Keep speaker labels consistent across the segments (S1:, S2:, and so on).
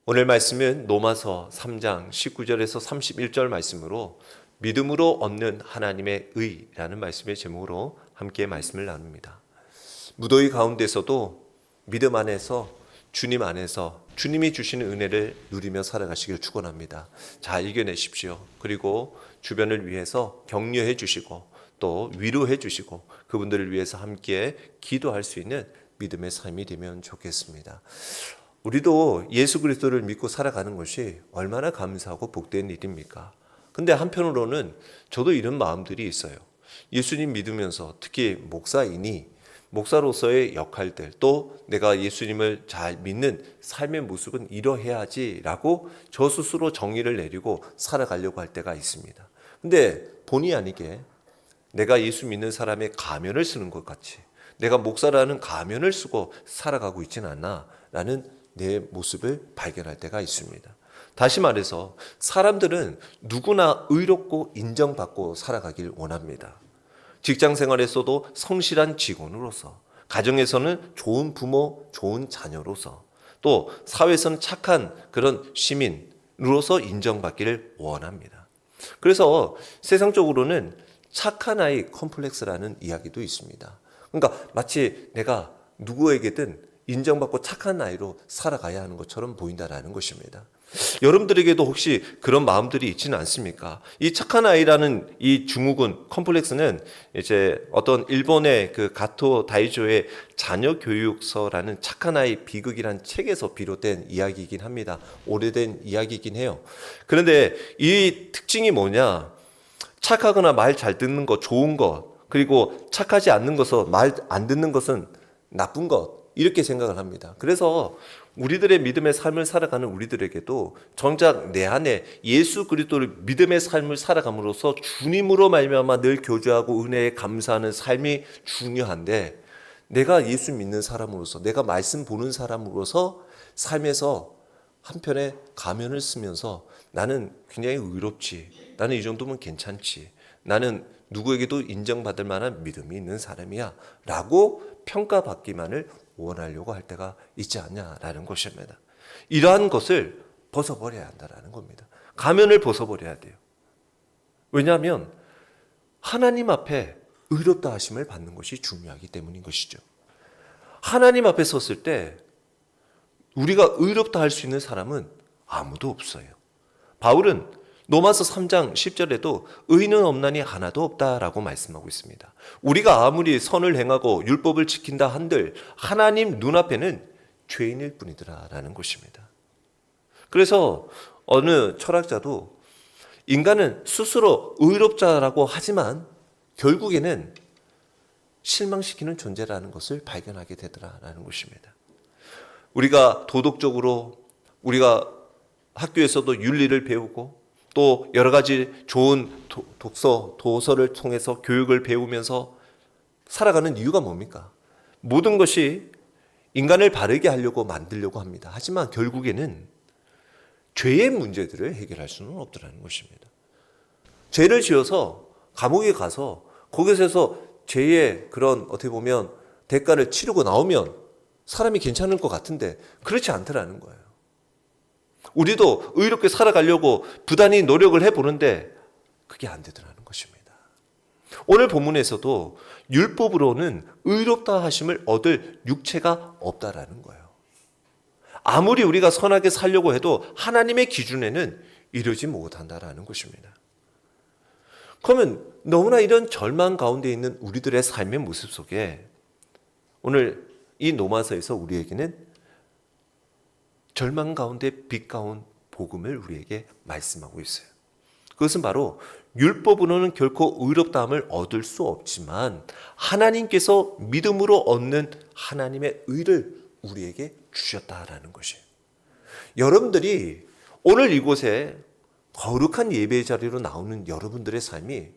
S1: 오늘 말씀은 로마서 3장 19절에서 31절 말씀으로 믿음으로 얻는 하나님의 의라는 말씀의 제목으로 함께 말씀을 나눕니다. 무더위 가운데서도 믿음 안에서 주님 안에서 주님이 주시는 은혜를 누리며 살아가시길 축원합니다. 잘 이겨내십시오. 그리고 주변을 위해서 격려해 주시고 또 위로해 주시고 그분들을 위해서 함께 기도할 수 있는 믿음의 삶이 되면 좋겠습니다. 우리도 예수 그리스도를 믿고 살아가는 것이 얼마나 감사하고 복된 일입니까? 근데 한편으로는 저도 이런 마음들이 있어요. 예수님 믿으면서 특히 목사이니 목사로서의 역할들 또 내가 예수님을 잘 믿는 삶의 모습은 이러해야지라고 저 스스로 정의를 내리고 살아가려고 할 때가 있습니다. 근데 본의 아니게 내가 예수 믿는 사람의 가면을 쓰는 것 같이 내가 목사라는 가면을 쓰고 살아가고 있지는 않나라는 내 모습을 발견할 때가 있습니다. 다시 말해서 사람들은 누구나 의롭고 인정받고 살아가길 원합니다. 직장 생활에서도 성실한 직원으로서, 가정에서는 좋은 부모, 좋은 자녀로서, 또 사회에서는 착한 그런 시민으로서 인정받기를 원합니다. 그래서 세상적으로는 착한 아이 컴플렉스라는 이야기도 있습니다. 그러니까 마치 내가 누구에게든 인정받고 착한 아이로 살아가야 하는 것처럼 보인다라는 것입니다. 여러분들에게도 혹시 그런 마음들이 있지는 않습니까? 이 착한 아이라는 이 증후군 컴플렉스는 이제 어떤 일본의 그 가토 다이조의 자녀 교육서라는 착한 아이 비극이란 책에서 비롯된 이야기이긴 합니다. 오래된 이야기이긴 해요. 그런데 이 특징이 뭐냐? 착하거나 말 잘 듣는 것, 좋은 것, 그리고 착하지 않는 것은 말 안 듣는 것은 나쁜 것, 이렇게 생각을 합니다. 그래서 우리들의 믿음의 삶을 살아가는 우리들에게도 정작 내 안에 예수 그리스도를 믿음의 삶을 살아감으로써 주님으로 말미암아 늘 교제하고 은혜에 감사하는 삶이 중요한데, 내가 예수 믿는 사람으로서, 내가 말씀 보는 사람으로서 삶에서 한편에 가면을 쓰면서 나는 굉장히 의롭지, 나는 이 정도면 괜찮지, 나는 누구에게도 인정받을 만한 믿음이 있는 사람이야 라고 평가받기만을 원하려고 할 때가 있지 않냐라는 것입니다. 이러한 것을 벗어버려야 한다는 겁니다. 가면을 벗어버려야 돼요. 왜냐하면 하나님 앞에 의롭다 하심을 받는 것이 중요하기 때문인 것이죠. 하나님 앞에 섰을 때 우리가 의롭다 할 수 있는 사람은 아무도 없어요. 바울은 로마서 3장 10절에도 의인은 없나니 하나도 없다라고 말씀하고 있습니다. 우리가 아무리 선을 행하고 율법을 지킨다 한들 하나님 눈앞에는 죄인일 뿐이더라라는 것입니다. 그래서 어느 철학자도 인간은 스스로 의롭자라고 하지만 결국에는 실망시키는 존재라는 것을 발견하게 되더라라는 것입니다. 우리가 도덕적으로 우리가 학교에서도 윤리를 배우고 또 여러 가지 좋은 독서, 도서를 통해서 교육을 배우면서 살아가는 이유가 뭡니까? 모든 것이 인간을 바르게 하려고 만들려고 합니다. 하지만 결국에는 죄의 문제들을 해결할 수는 없더라는 것입니다. 죄를 지어서 감옥에 가서 거기서 죄의 그런 어떻게 보면 대가를 치르고 나오면 사람이 괜찮을 것 같은데 그렇지 않더라는 거예요. 우리도 의롭게 살아가려고 부단히 노력을 해보는데 그게 안 되더라는 것입니다. 오늘 본문에서도 율법으로는 의롭다 하심을 얻을 육체가 없다라는 거예요. 아무리 우리가 선하게 살려고 해도 하나님의 기준에는 이르지 못한다라는 것입니다. 그러면 너무나 이런 절망 가운데 있는 우리들의 삶의 모습 속에 오늘 이 로마서에서 우리에게는 절망 가운데 빛 가운 복음을 우리에게 말씀하고 있어요. 그것은 바로 율법으로는 결코 의롭다함을 얻을 수 없지만 하나님께서 믿음으로 얻는 하나님의 의를 우리에게 주셨다라는 것이에요. 여러분들이 오늘 이곳에 거룩한 예배 자리로 나오는 여러분들의 삶이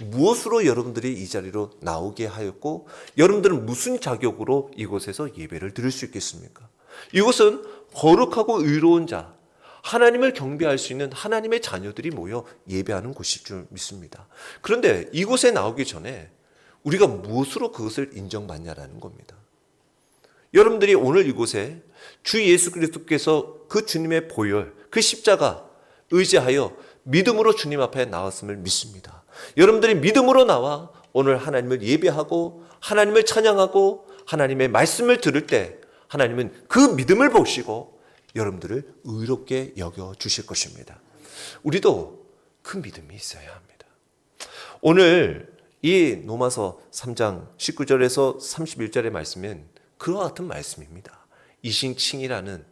S1: 무엇으로 여러분들이 이 자리로 나오게 하였고 여러분들은 무슨 자격으로 이곳에서 예배를 드릴 수 있겠습니까? 이곳은 거룩하고 의로운 자, 하나님을 경배할 수 있는 하나님의 자녀들이 모여 예배하는 곳일 줄 믿습니다. 그런데 이곳에 나오기 전에 우리가 무엇으로 그것을 인정받냐라는 겁니다. 여러분들이 오늘 이곳에 주 예수 그리스도께서 그 주님의 보혈, 그 십자가 의지하여 믿음으로 주님 앞에 나왔음을 믿습니다. 여러분들이 믿음으로 나와 오늘 하나님을 예배하고 하나님을 찬양하고 하나님의 말씀을 들을 때 하나님은 그 믿음을 보시고 여러분들을 의롭게 여겨 주실 것입니다. 우리도 그 믿음이 있어야 합니다. 오늘 이 로마서 3장 19절에서 31절의 말씀은 그와 같은 말씀입니다. 이신칭이라는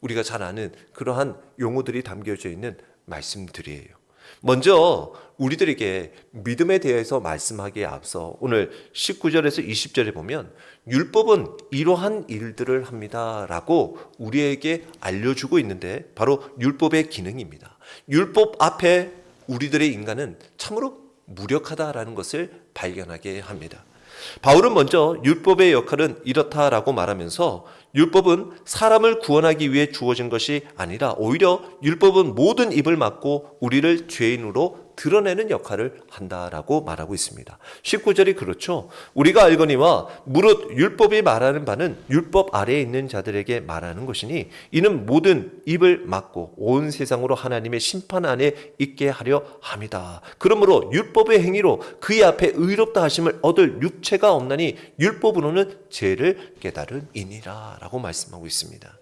S1: 우리가 잘 아는 그러한 용어들이 담겨져 있는 말씀들이에요. 먼저 우리들에게 믿음에 대해서 말씀하기에 앞서 오늘 19절에서 20절에 보면 율법은 이러한 일들을 합니다 라고 우리에게 알려주고 있는데 바로 율법의 기능입니다. 율법 앞에 우리들의 인간은 참으로 무력하다라는 것을 발견하게 합니다. 바울은 먼저 율법의 역할은 이렇다라고 말하면서 율법은 사람을 구원하기 위해 주어진 것이 아니라 오히려 율법은 모든 입을 막고 우리를 죄인으로 드러내는 역할을 한다라고 말하고 있습니다. 19절이 그렇죠. 우리가 알거니와 무릇 율법이 말하는 바는 율법 아래에 있는 자들에게 말하는 것이니 이는 모든 입을 막고 온 세상으로 하나님의 심판 안에 있게 하려 함이다. 그러므로 율법의 행위로 그의 앞에 의롭다 하심을 얻을 육체가 없나니 율법으로는 죄를 깨달은 이니라 라고 말씀하고 있습니다.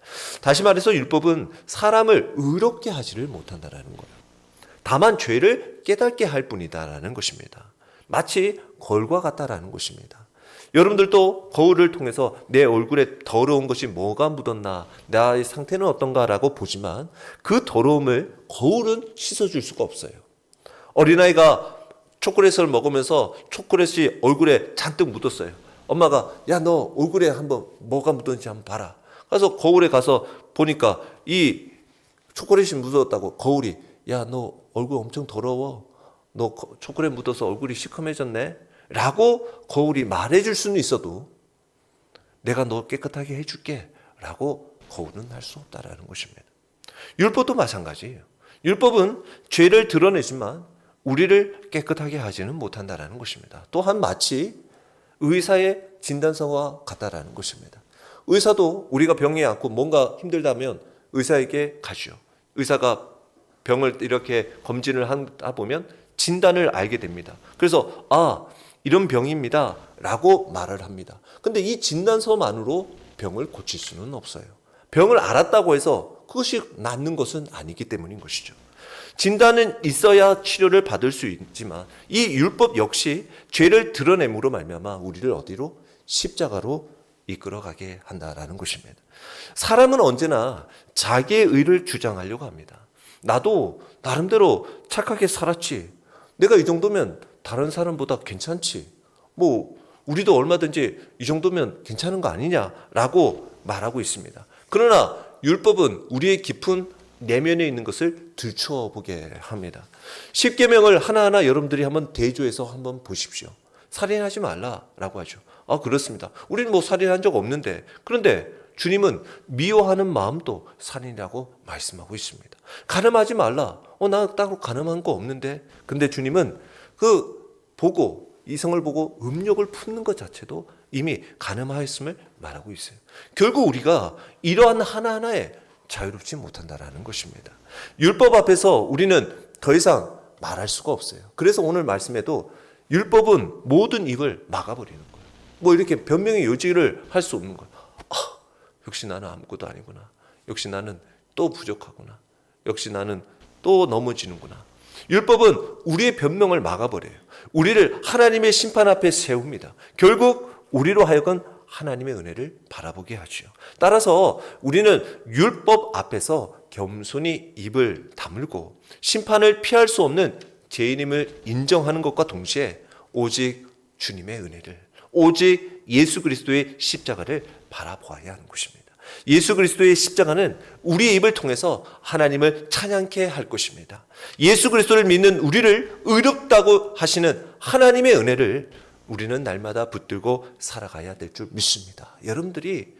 S1: 다시 말해서 율법은 사람을 의롭게 하지를 못한다라는 거예요. 다만 죄를 깨닫게 할 뿐이다라는 것입니다. 마치 거울과 같다라는 것입니다. 여러분들도 거울을 통해서 내 얼굴에 더러운 것이 뭐가 묻었나, 나의 상태는 어떤가라고 보지만 그 더러움을 거울은 씻어줄 수가 없어요. 어린아이가 초콜릿을 먹으면서 초콜릿이 얼굴에 잔뜩 묻었어요. 엄마가 야, 너 얼굴에 한번 뭐가 묻었는지 한번 봐라. 그래서 거울에 가서 보니까 이 초콜릿이 묻었다고 거울이 야, 너 얼굴 엄청 더러워. 너 초콜릿 묻어서 얼굴이 시커매졌네. 라고 거울이 말해줄 수는 있어도 내가 너 깨끗하게 해줄게. 라고 거울은 할 수 없다라는 것입니다. 율법도 마찬가지예요. 율법은 죄를 드러내지만 우리를 깨끗하게 하지는 못한다라는 것입니다. 또한 마치 의사의 진단서와 같다라는 것입니다. 의사도 우리가 병에 안고 뭔가 힘들다면 의사에게 가죠. 의사가 병을 이렇게 검진을 하다 보면 진단을 알게 됩니다. 그래서 이런 병입니다 라고 말을 합니다. 근데 이 진단서만으로 병을 고칠 수는 없어요. 병을 알았다고 해서 그것이 낫는 것은 아니기 때문인 것이죠. 진단은 있어야 치료를 받을 수 있지만 이 율법 역시 죄를 드러냄으로 말미암아 우리를 어디로? 십자가로 이끌어가게 한다라는 것입니다. 사람은 언제나 자기의 의를 주장하려고 합니다. 나도 나름대로 착하게 살았지. 내가 이 정도면 다른 사람보다 괜찮지. 우리도 얼마든지 이 정도면 괜찮은 거 아니냐라고 말하고 있습니다. 그러나 율법은 우리의 깊은 내면에 있는 것을 들춰보게 합니다. 10계명을 하나하나 여러분들이 한번 대조해서 한번 보십시오. 살인하지 말라라고 하죠. 그렇습니다. 우리는 살인한 적 없는데. 그런데 주님은 미워하는 마음도 살인이라고 말씀하고 있습니다. 간음하지 말라. 나 따로 간음한 거 없는데. 근데 주님은 이성을 보고 음욕을 품는 것 자체도 이미 간음하였음을 말하고 있어요. 결국 우리가 이러한 하나하나에 자유롭지 못한다라는 것입니다. 율법 앞에서 우리는 더 이상 말할 수가 없어요. 그래서 오늘 말씀에도 율법은 모든 입을 막아버리는 거예요. 이렇게 변명의 여지를 할 수 없는 거예요. 역시 나는 아무것도 아니구나. 역시 나는 또 부족하구나. 역시 나는 또 넘어지는구나. 율법은 우리의 변명을 막아버려요. 우리를 하나님의 심판 앞에 세웁니다. 결국 우리로 하여금 하나님의 은혜를 바라보게 하죠. 따라서 우리는 율법 앞에서 겸손히 입을 다물고 심판을 피할 수 없는 죄인임을 인정하는 것과 동시에 오직 주님의 은혜를, 오직 예수 그리스도의 십자가를 바라보아야 하는 것입니다. 예수 그리스도의 십자가는 우리의 입을 통해서 하나님을 찬양케 할 것입니다. 예수 그리스도를 믿는 우리를 의롭다고 하시는 하나님의 은혜를 우리는 날마다 붙들고 살아가야 될 줄 믿습니다. 여러분들이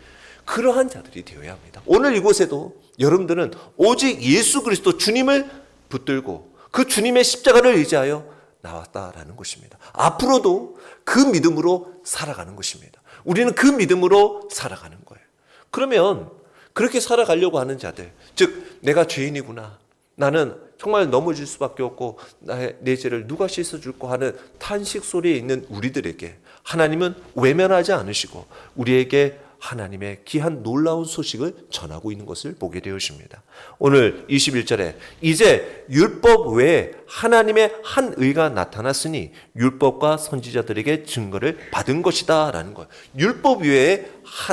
S1: 그러한 자들이 되어야 합니다. 오늘 이곳에도 여러분들은 오직 예수 그리스도 주님을 붙들고 그 주님의 십자가를 의지하여 나왔다라는 것입니다. 앞으로도 그 믿음으로 살아가는 것입니다. 우리는 그 믿음으로 살아가는 거예요. 그러면 그렇게 살아가려고 하는 자들, 즉 내가 죄인이구나, 나는 정말 넘어질 수밖에 없고 내 죄를 누가 씻어줄까 하는 탄식 소리에 있는 우리들에게 하나님은 외면하지 않으시고 우리에게 하나님의 귀한 놀라운 소식을 전하고 있는 것을 보게 되었습니다. 오늘 21절에 이제 율법 외에 하나님의 한 의가 나타났으니 율법과 선지자들에게 증거를 받은 것이다 라는 거예요. 율법 외에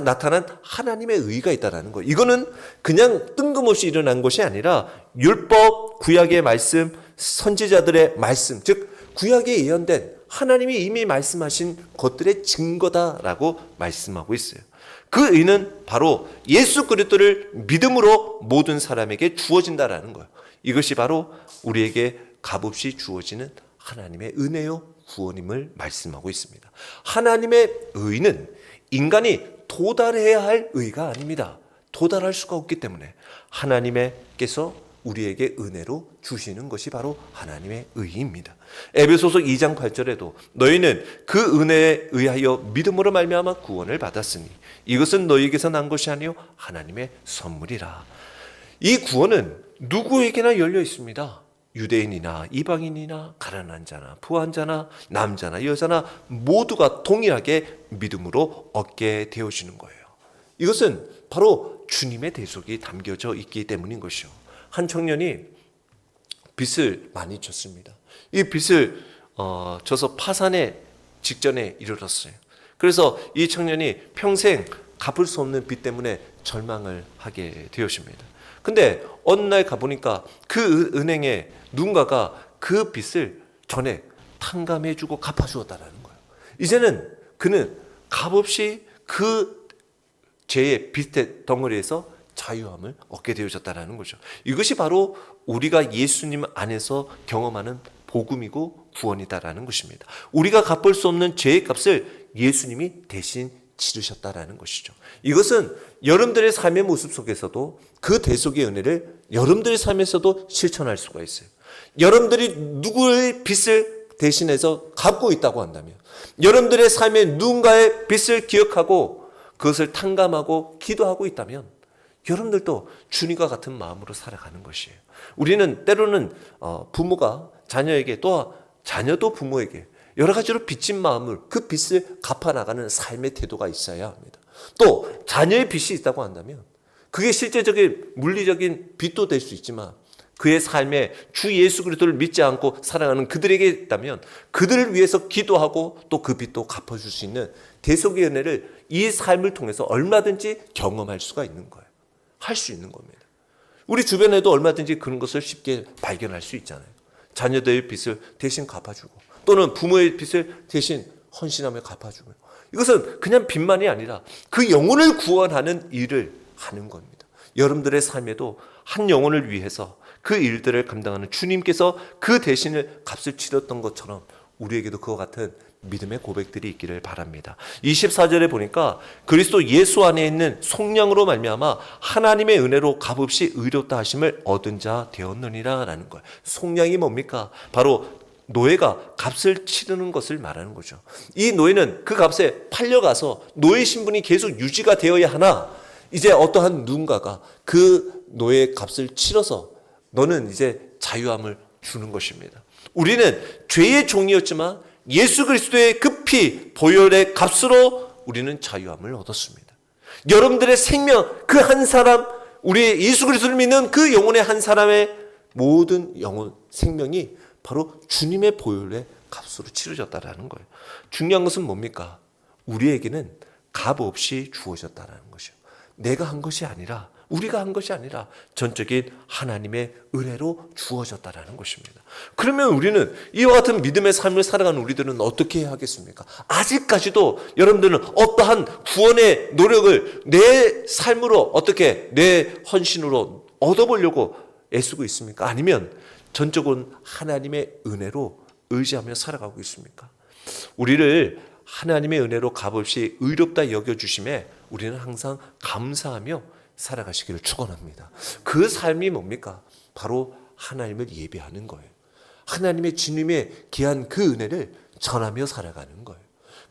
S1: 나타난 하나님의 의가 있다라는 거예요. 이거는 그냥 뜬금없이 일어난 것이 아니라 율법, 구약의 말씀, 선지자들의 말씀, 즉 구약에 예언된 하나님이 이미 말씀하신 것들의 증거다라고 말씀하고 있어요. 그 의는 바로 예수 그리스도를 믿음으로 모든 사람에게 주어진다라는 거예요. 이것이 바로 우리에게 값없이 주어지는 하나님의 은혜요 구원임을 말씀하고 있습니다. 하나님의 의는 인간이 도달해야 할 의가 아닙니다. 도달할 수가 없기 때문에 하나님께서 우리에게 은혜로 주시는 것이 바로 하나님의 의입니다. 에베소서 2장 8절에도 너희는 그 은혜에 의하여 믿음으로 말미암아 구원을 받았으니 이것은 너희에게서 난 것이 아니요 하나님의 선물이라. 이 구원은 누구에게나 열려 있습니다. 유대인이나 이방인이나 가난한 자나 부한 자나 남자나 여자나 모두가 동일하게 믿음으로 얻게 되어지는 거예요. 이것은 바로 주님의 대속이 담겨져 있기 때문인 것이요. 한 청년이 빚을 많이 졌습니다. 이 빚을 져서 파산의 직전에 이르렀어요. 그래서 이 청년이 평생 갚을 수 없는 빚 때문에 절망을 하게 되었습니다. 근데 어느 날 가보니까 그 은행에 누군가가 그 빚을 전액 탕감해주고 갚아주었다는 거예요. 이제는 그는 값없이 그 죄의 빚의 덩어리에서 자유함을 얻게 되어졌다는 거죠. 이것이 바로 우리가 예수님 안에서 경험하는 복음이고 구원이다라는 것입니다. 우리가 갚을 수 없는 죄의 값을 예수님이 대신 치르셨다라는 것이죠. 이것은 여러분들의 삶의 모습 속에서도 그 대속의 은혜를 여러분들의 삶에서도 실천할 수가 있어요. 여러분들이 누구의 빚을 대신해서 갚고 있다고 한다면, 여러분들의 삶에 누군가의 빚을 기억하고 그것을 탕감하고 기도하고 있다면 여러분들도 주님과 같은 마음으로 살아가는 것이에요. 우리는 때로는 부모가 자녀에게 또 자녀도 부모에게 여러 가지로 빚진 마음을 그 빚을 갚아나가는 삶의 태도가 있어야 합니다. 또 자녀의 빚이 있다고 한다면 그게 실제적인 물리적인 빚도 될 수 있지만 그의 삶에 주 예수 그리스도를 믿지 않고 살아가는 그들에게 있다면 그들을 위해서 기도하고 또 그 빚도 갚아줄 수 있는 대속의 은혜를 이 삶을 통해서 얼마든지 경험할 수가 있는 거예요. 할 수 있는 겁니다. 우리 주변에도 얼마든지 그런 것을 쉽게 발견할 수 있잖아요. 자녀들의 빚을 대신 갚아주고 또는 부모의 빚을 대신 헌신하며 갚아주고, 이것은 그냥 빚만이 아니라 그 영혼을 구원하는 일을 하는 겁니다. 여러분들의 삶에도 한 영혼을 위해서 그 일들을 감당하는 주님께서 그 대신을 값을 치렀던 것처럼 우리에게도 그와 같은 믿음의 고백들이 있기를 바랍니다. 24절에 보니까 그리스도 예수 안에 있는 속량으로 말미암아 하나님의 은혜로 값없이 의롭다 하심을 얻은 자 되었느니라 라는 거예요. 속량이 뭡니까? 바로 노예가 값을 치르는 것을 말하는 거죠. 이 노예는 그 값에 팔려가서 노예 신분이 계속 유지가 되어야 하나 이제 어떠한 누군가가 그 노예의 값을 치러서 너는 이제 자유함을 주는 것입니다. 우리는 죄의 종이었지만 예수 그리스도의 그 피 보혈의 값으로 우리는 자유함을 얻었습니다. 여러분들의 생명, 그 한 사람, 우리 예수 그리스도를 믿는 그 영혼의 한 사람의 모든 영혼, 생명이 바로 주님의 보혈의 값으로 치러졌다라는 거예요. 중요한 것은 뭡니까? 우리에게는 값 없이 주어졌다라는 것이요. 내가 한 것이 아니라, 우리가 한 것이 아니라 전적인 하나님의 은혜로 주어졌다라는 것입니다. 그러면 우리는 이와 같은 믿음의 삶을 살아가는 우리들은 어떻게 해야 하겠습니까? 아직까지도 여러분들은 어떠한 구원의 노력을 내 삶으로 어떻게 내 헌신으로 얻어보려고 애쓰고 있습니까? 아니면 전적은 하나님의 은혜로 의지하며 살아가고 있습니까? 우리를 하나님의 은혜로 값없이 의롭다 여겨주심에 우리는 항상 감사하며 살아가시기를 축원합니다. 그 삶이 뭡니까? 바로 하나님을 예배하는 거예요. 하나님의 주님의 귀한 그 은혜를 전하며 살아가는 거예요.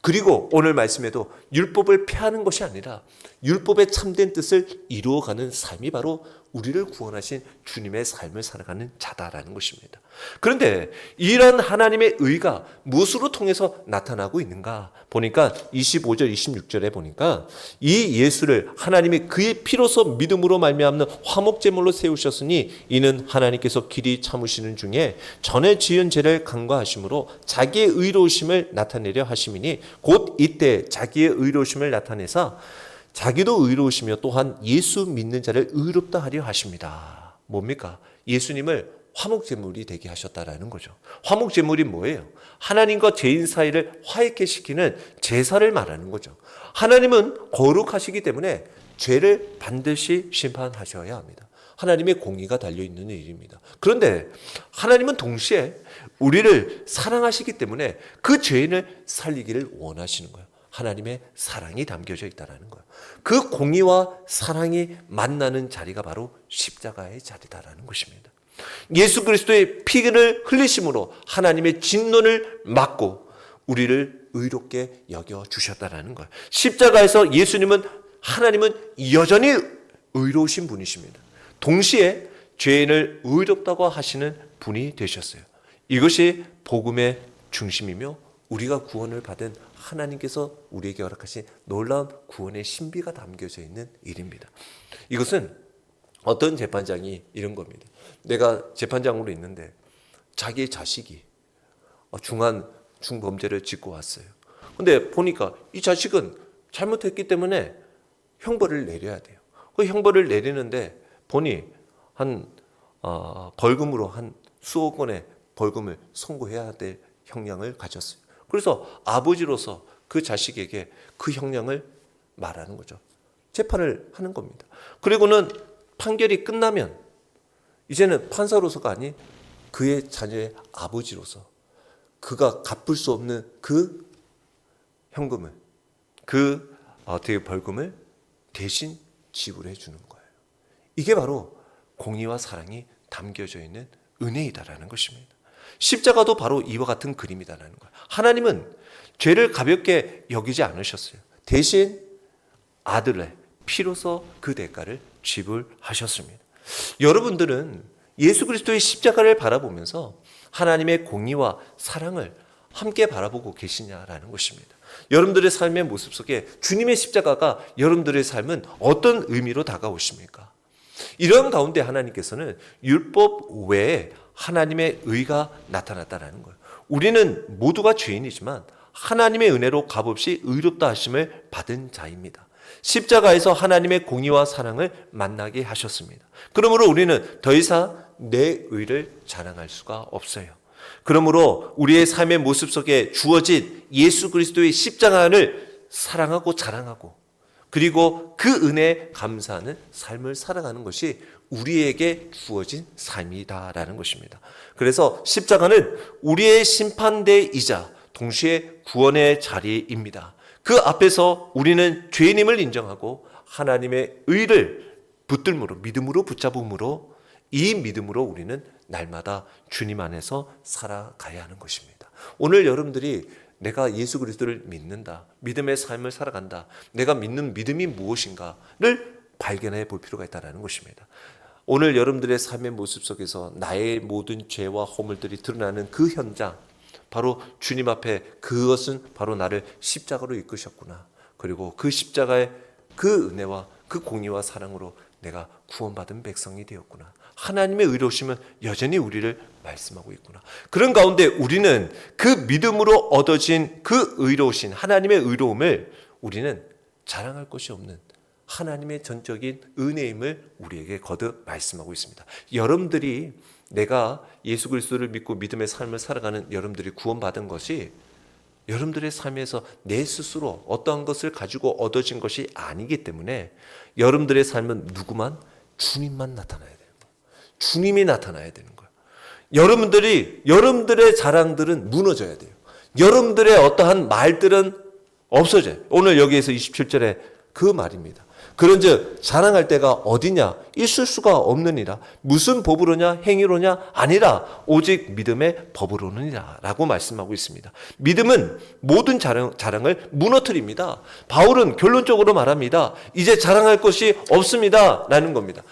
S1: 그리고 오늘 말씀에도 율법을 폐하는 것이 아니라 율법의 참된 뜻을 이루어가는 삶이 바로 우리를 구원하신 주님의 삶을 살아가는 자다라는 것입니다. 그런데 이런 하나님의 의가 무엇으로 통해서 나타나고 있는가 보니까 25절 26절에 보니까 이 예수를 하나님이 그의 피로서 믿음으로 말미암는 화목제물로 세우셨으니 이는 하나님께서 길이 참으시는 중에 전에 지은 죄를 간과하심으로 자기의 의로우심을 나타내려 하심이니 곧 이때 자기의 의로우심을 나타내사 자기도 의로우시며 또한 예수 믿는 자를 의롭다 하려 하십니다. 뭡니까? 예수님을 화목제물이 되게 하셨다라는 거죠. 화목제물이 뭐예요? 하나님과 죄인 사이를 화해케 시키는 제사를 말하는 거죠. 하나님은 거룩하시기 때문에 죄를 반드시 심판하셔야 합니다. 하나님의 공의가 달려있는 일입니다. 그런데 하나님은 동시에 우리를 사랑하시기 때문에 그 죄인을 살리기를 원하시는 거예요. 하나님의 사랑이 담겨져 있다는 거예요. 그 공의와 사랑이 만나는 자리가 바로 십자가의 자리다라는 것입니다. 예수 그리스도의 피를 흘리심으로 하나님의 진노를 막고 우리를 의롭게 여겨주셨다는 거예요. 십자가에서 하나님은 여전히 의로우신 분이십니다. 동시에 죄인을 의롭다고 하시는 분이 되셨어요. 이것이 복음의 중심이며 우리가 구원을 받은 하나님께서 우리에게 허락하신 놀라운 구원의 신비가 담겨져 있는 일입니다. 이것은 어떤 재판장이 이런 겁니다. 내가 재판장으로 있는데 자기의 자식이 중범죄를 짓고 왔어요. 근데 보니까 이 자식은 잘못했기 때문에 형벌을 내려야 돼요. 그 형벌을 내리는데 보니 벌금으로 한 수억 원의 벌금을 선고해야 될 형량을 가졌어요. 그래서 아버지로서 그 자식에게 그 형량을 말하는 거죠. 재판을 하는 겁니다. 그리고는 판결이 끝나면 이제는 판사로서가 아닌 그의 자녀의 아버지로서 그가 갚을 수 없는 그 현금을, 벌금을 대신 지불해 주는 거예요. 이게 바로 공의와 사랑이 담겨져 있는 은혜이다라는 것입니다. 십자가도 바로 이와 같은 그림이다라는 거예요. 하나님은 죄를 가볍게 여기지 않으셨어요. 대신 아들의 피로서 그 대가를 지불하셨습니다. 여러분들은 예수 그리스도의 십자가를 바라보면서 하나님의 공의와 사랑을 함께 바라보고 계시냐라는 것입니다. 여러분들의 삶의 모습 속에 주님의 십자가가 여러분들의 삶은 어떤 의미로 다가오십니까? 이런 가운데 하나님께서는 율법 외에 하나님의 의가 나타났다는 거예요. 우리는 모두가 죄인이지만 하나님의 은혜로 값없이 의롭다 하심을 받은 자입니다. 십자가에서 하나님의 공의와 사랑을 만나게 하셨습니다. 그러므로 우리는 더 이상 내 의를 자랑할 수가 없어요. 그러므로 우리의 삶의 모습 속에 주어진 예수 그리스도의 십자가를 사랑하고 자랑하고 그리고 그 은혜에 감사하는 삶을 살아가는 것이 우리에게 주어진 삶이다라는 것입니다. 그래서 십자가는 우리의 심판대이자 동시에 구원의 자리입니다. 그 앞에서 우리는 죄인임을 인정하고 하나님의 의를 붙들므로 믿음으로 붙잡음으로 이 믿음으로 우리는 날마다 주님 안에서 살아가야 하는 것입니다. 오늘 여러분들이 내가 예수 그리스도를 믿는다, 믿음의 삶을 살아간다, 내가 믿는 믿음이 무엇인가를 발견해 볼 필요가 있다는 것입니다. 오늘 여러분들의 삶의 모습 속에서 나의 모든 죄와 허물들이 드러나는 그 현장, 바로 주님 앞에 그것은 바로 나를 십자가로 이끄셨구나. 그리고 그 십자가의 그 은혜와 그 공의와 사랑으로 내가 구원받은 백성이 되었구나. 하나님의 의로우심은 여전히 우리를 말씀하고 있구나. 그런 가운데 우리는 그 믿음으로 얻어진 그 의로우신 하나님의 의로움을 우리는 자랑할 것이 없는 하나님의 전적인 은혜임을 우리에게 거듭 말씀하고 있습니다. 여러분들이 내가 예수 그리스도를 믿고 믿음의 삶을 살아가는 여러분들이 구원받은 것이 여러분들의 삶에서 내 스스로 어떠한 것을 가지고 얻어진 것이 아니기 때문에 여러분들의 삶은 누구만? 주님만 나타나야 돼요. 주님이 나타나야 되는 거예요. 여러분들의 자랑들은 무너져야 돼요. 여러분들의 어떠한 말들은 없어져요. 오늘 여기에서 27절에 그 말입니다. 그런즉 자랑할 때가 어디냐? 있을 수가 없느니라. 무슨 법으로냐? 행위로냐? 아니라 오직 믿음의 법으로느니라 라고 말씀하고 있습니다. 믿음은 모든 자랑을 무너뜨립니다. 바울은 결론적으로 말합니다. 이제 자랑할 것이 없습니다 라는 겁니다.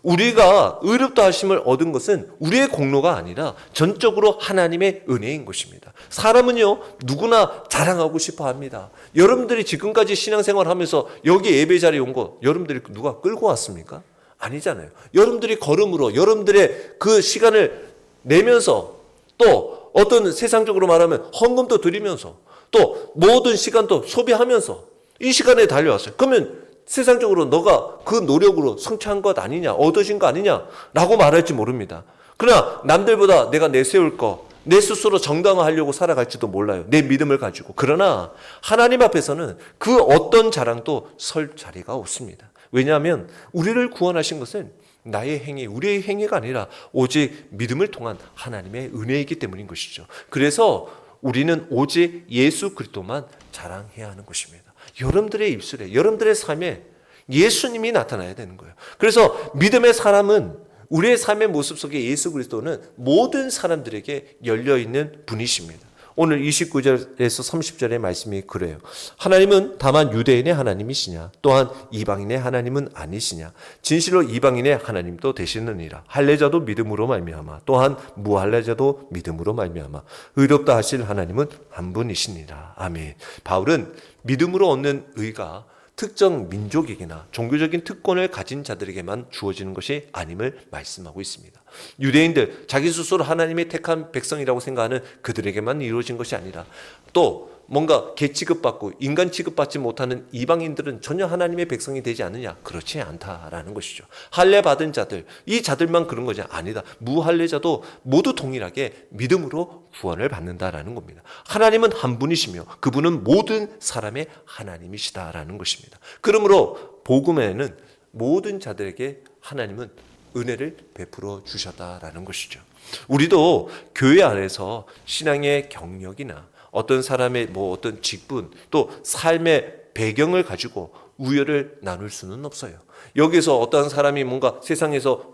S1: 우리가 의롭다 하심을 얻은 것은 우리의 공로가 아니라 전적으로 하나님의 은혜인 것입니다. 사람은요, 누구나 자랑하고 싶어 합니다. 여러분들이 지금까지 신앙생활 하면서 여기 예배 자리에 온 거 여러분들이 누가 끌고 왔습니까? 아니잖아요. 여러분들이 걸음으로 여러분들의 그 시간을 내면서, 또 어떤 세상적으로 말하면 헌금도 드리면서, 또 모든 시간도 소비하면서 이 시간에 달려왔어요. 그러면 세상적으로 너가 그 노력으로 성취한 것 아니냐, 얻으신 거 아니냐라고 말할지 모릅니다. 그러나 남들보다 내가 내세울 거, 내 스스로 정당화하려고 살아갈지도 몰라요. 내 믿음을 가지고. 그러나 하나님 앞에서는 그 어떤 자랑도 설 자리가 없습니다. 왜냐하면 우리를 구원하신 것은 나의 행위, 우리의 행위가 아니라 오직 믿음을 통한 하나님의 은혜이기 때문인 것이죠. 그래서 우리는 오직 예수 그리스도만 자랑해야 하는 것입니다. 여러분들의 입술에, 여러분들의 삶에 예수님이 나타나야 되는 거예요. 그래서 믿음의 사람은, 우리의 삶의 모습 속에 예수 그리스도는 모든 사람들에게 열려있는 분이십니다. 오늘 29절에서 30절의 말씀이 그래요. 하나님은 다만 유대인의 하나님이시냐, 또한 이방인의 하나님은 아니시냐. 진실로 이방인의 하나님도 되시느니라. 할례자도 믿음으로 말미암아, 또한 무할례자도 믿음으로 말미암아 의롭다 하실 하나님은 한 분이시니라. 아멘. 바울은 믿음으로 얻는 의가 특정 민족에게나 종교적인 특권을 가진 자들에게만 주어지는 것이 아님을 말씀하고 있습니다. 유대인들, 자기 스스로 하나님의 택한 백성이라고 생각하는 그들에게만 이루어진 것이 아니라, 또 뭔가 개 취급받고 인간 취급받지 못하는 이방인들은 전혀 하나님의 백성이 되지 않느냐? 그렇지 않다라는 것이죠. 할례 받은 자들, 이 자들만 그런 것이 아니다. 무할례자도 모두 동일하게 믿음으로 구원을 받는다라는 겁니다. 하나님은 한 분이시며 그분은 모든 사람의 하나님이시다라는 것입니다. 그러므로 복음에는 모든 자들에게 하나님은 은혜를 베풀어 주셨다라는 것이죠. 우리도 교회 안에서 신앙의 경력이나 어떤 사람의 어떤 직분, 또 삶의 배경을 가지고 우열을 나눌 수는 없어요. 여기서 어떤 사람이 뭔가 세상에서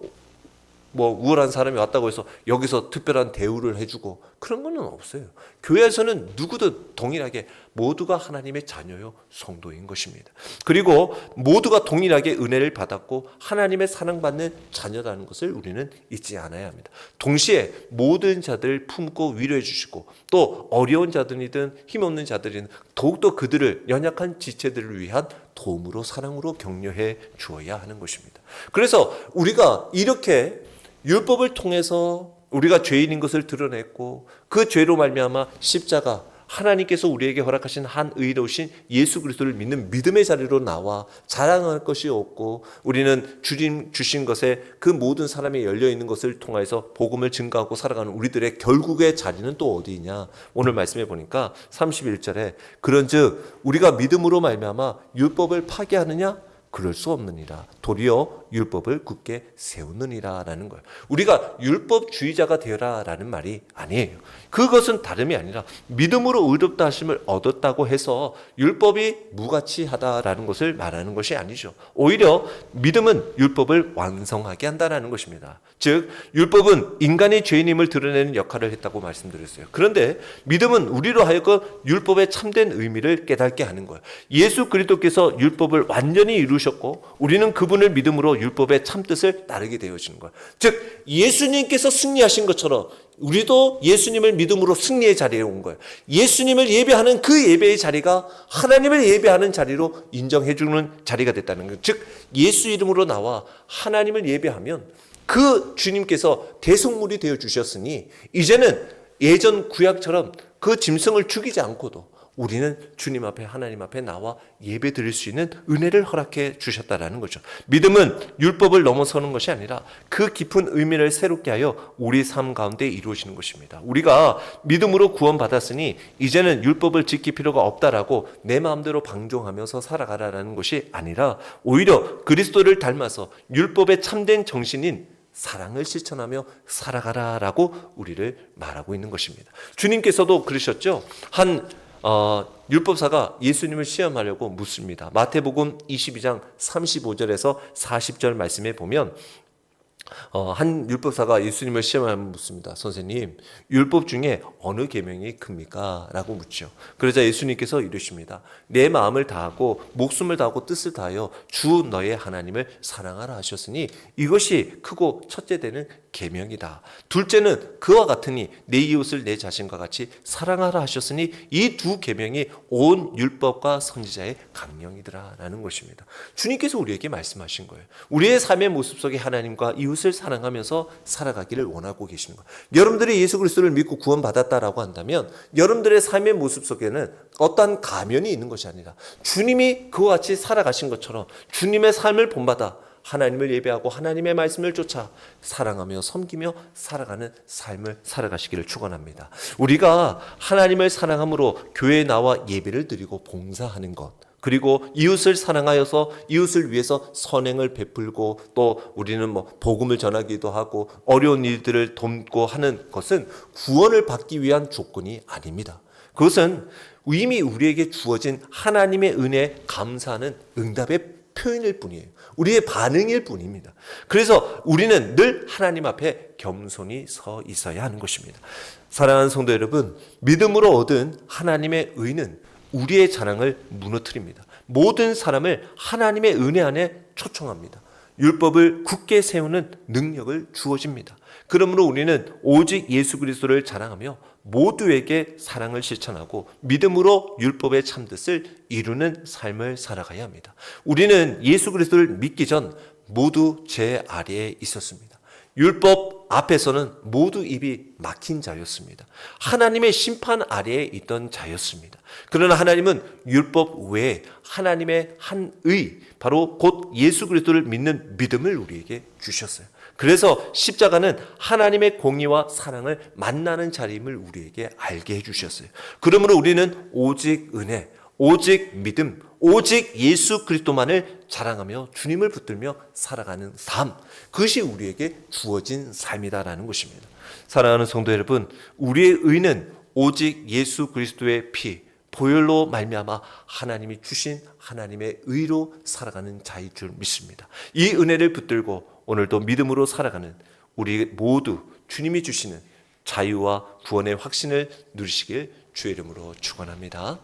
S1: 우월한 사람이 왔다고 해서 여기서 특별한 대우를 해주고 그런 건 없어요. 교회에서는 누구도 동일하게 모두가 하나님의 자녀요 성도인 것입니다. 그리고 모두가 동일하게 은혜를 받았고 하나님의 사랑받는 자녀라는 것을 우리는 잊지 않아야 합니다. 동시에 모든 자들을 품고 위로해 주시고, 또 어려운 자들이든 힘없는 자들이든 더욱더 그들을, 연약한 지체들을 위한 도움으로, 사랑으로 격려해 주어야 하는 것입니다. 그래서 우리가 이렇게 율법을 통해서 우리가 죄인인 것을 드러냈고, 그 죄로 말미암아 십자가, 하나님께서 우리에게 허락하신 한 의로우신 예수 그리스도를 믿는 믿음의 자리로 나와 자랑할 것이 없고, 우리는 주님 주신 것에 그 모든 사람이 열려있는 것을 통해서 복음을 증거하고 살아가는 우리들의 결국의 자리는 또 어디냐? 오늘 말씀해 보니까 31절에 그런즉 우리가 믿음으로 말미암아 율법을 파괴하느냐? 그럴 수 없느니라. 도리어 율법을 굳게 세우느니라 라는 거예요. 우리가 율법주의자가 되어라 라는 말이 아니에요. 그것은 다름이 아니라 믿음으로 의롭다 하심을 얻었다고 해서 율법이 무가치하다라는 것을 말하는 것이 아니죠. 오히려 믿음은 율법을 완성하게 한다라는 것입니다. 즉 율법은 인간의 죄인임을 드러내는 역할을 했다고 말씀드렸어요. 그런데 믿음은 우리로 하여금 율법의 참된 의미를 깨닫게 하는 거예요. 예수 그리스도께서 율법을 완전히 이루셨고 우리는 그분을 믿음으로 율법의 참뜻을 따르게 되어지는 거예요. 즉 예수님께서 승리하신 것처럼 우리도 예수님을 믿음으로 승리의 자리에 온 거예요. 예수님을 예배하는 그 예배의 자리가 하나님을 예배하는 자리로 인정해 주는 자리가 됐다는 거예요. 즉 예수 이름으로 나와 하나님을 예배하면 그 주님께서 대속물이 되어 주셨으니 이제는 예전 구약처럼 그 짐승을 죽이지 않고도 우리는 주님 앞에, 하나님 앞에 나와 예배 드릴 수 있는 은혜를 허락해 주셨다라는 거죠. 믿음은 율법을 넘어서는 것이 아니라 그 깊은 의미를 새롭게 하여 우리 삶 가운데 이루어지는 것입니다. 우리가 믿음으로 구원받았으니 이제는 율법을 지킬 필요가 없다라고 내 마음대로 방종하면서 살아가라는 것이 아니라 오히려 그리스도를 닮아서 율법의 참된 정신인 사랑을 실천하며 살아가라라고 우리를 말하고 있는 것입니다. 주님께서도 그러셨죠. 한 율법사가 예수님을 시험하려고 묻습니다. 마태복음 22장 35절에서 40절 말씀에 보면 한 율법사가 예수님을 시험하면 묻습니다. 선생님, 율법 중에 어느 계명이 큽니까? 라고 묻죠. 그러자 예수님께서 이르십니다. 내 마음을 다하고 목숨을 다하고 뜻을 다하여 주 너의 하나님을 사랑하라 하셨으니 이것이 크고 첫째 되는 계명이다. 둘째는 그와 같으니 내 이웃을 내 자신과 같이 사랑하라 하셨으니 이 두 계명이 온 율법과 선지자의 강령이더라 라는 것입니다. 주님께서 우리에게 말씀하신 거예요. 우리의 삶의 모습 속에 하나님과 이웃을 사랑하면서 살아가기를 원하고 계시는 거예요. 여러분들이 예수 그리스도를 믿고 구원받았다라고 한다면 여러분들의 삶의 모습 속에는 어떠한 가면이 있는 것이 아니라 주님이 그와 같이 살아가신 것처럼 주님의 삶을 본받아 하나님을 예배하고 하나님의 말씀을 쫓아 사랑하며 섬기며 살아가는 삶을 살아가시기를 축원합니다. 우리가 하나님을 사랑함으로 교회에 나와 예배를 드리고 봉사하는 것, 그리고 이웃을 사랑하여서 이웃을 위해서 선행을 베풀고 또 우리는 복음을 전하기도 하고 어려운 일들을 돕고 하는 것은 구원을 받기 위한 조건이 아닙니다. 그것은 이미 우리에게 주어진 하나님의 은혜에 감사하는 응답의 표현일 뿐이에요. 우리의 반응일 뿐입니다. 그래서 우리는 늘 하나님 앞에 겸손히 서 있어야 하는 것입니다. 사랑하는 성도 여러분, 믿음으로 얻은 하나님의 의는 우리의 자랑을 무너뜨립니다. 모든 사람을 하나님의 은혜 안에 초청합니다. 율법을 굳게 세우는 능력을 주어집니다. 그러므로 우리는 오직 예수 그리스도를 자랑하며 모두에게 사랑을 실천하고 믿음으로 율법의 참뜻을 이루는 삶을 살아가야 합니다. 우리는 예수 그리스도를 믿기 전 모두 제 아래에 있었습니다. 율법 앞에서는 모두 입이 막힌 자였습니다. 하나님의 심판 아래에 있던 자였습니다. 그러나 하나님은 율법 외에 하나님의 한 의, 바로 곧 예수 그리스도를 믿는 믿음을 우리에게 주셨어요. 그래서 십자가는 하나님의 공의와 사랑을 만나는 자리임을 우리에게 알게 해주셨어요. 그러므로 우리는 오직 은혜, 오직 믿음, 오직 예수 그리스도만을 자랑하며 주님을 붙들며 살아가는 삶, 그것이 우리에게 주어진 삶이다라는 것입니다. 사랑하는 성도 여러분, 우리의 의는 오직 예수 그리스도의 피, 보혈로 말미암아 하나님이 주신 하나님의 의로 살아가는 자일 줄 믿습니다. 이 은혜를 붙들고 오늘도 믿음으로 살아가는 우리 모두 주님이 주시는 자유와 구원의 확신을 누리시길 주의 이름으로 축원합니다.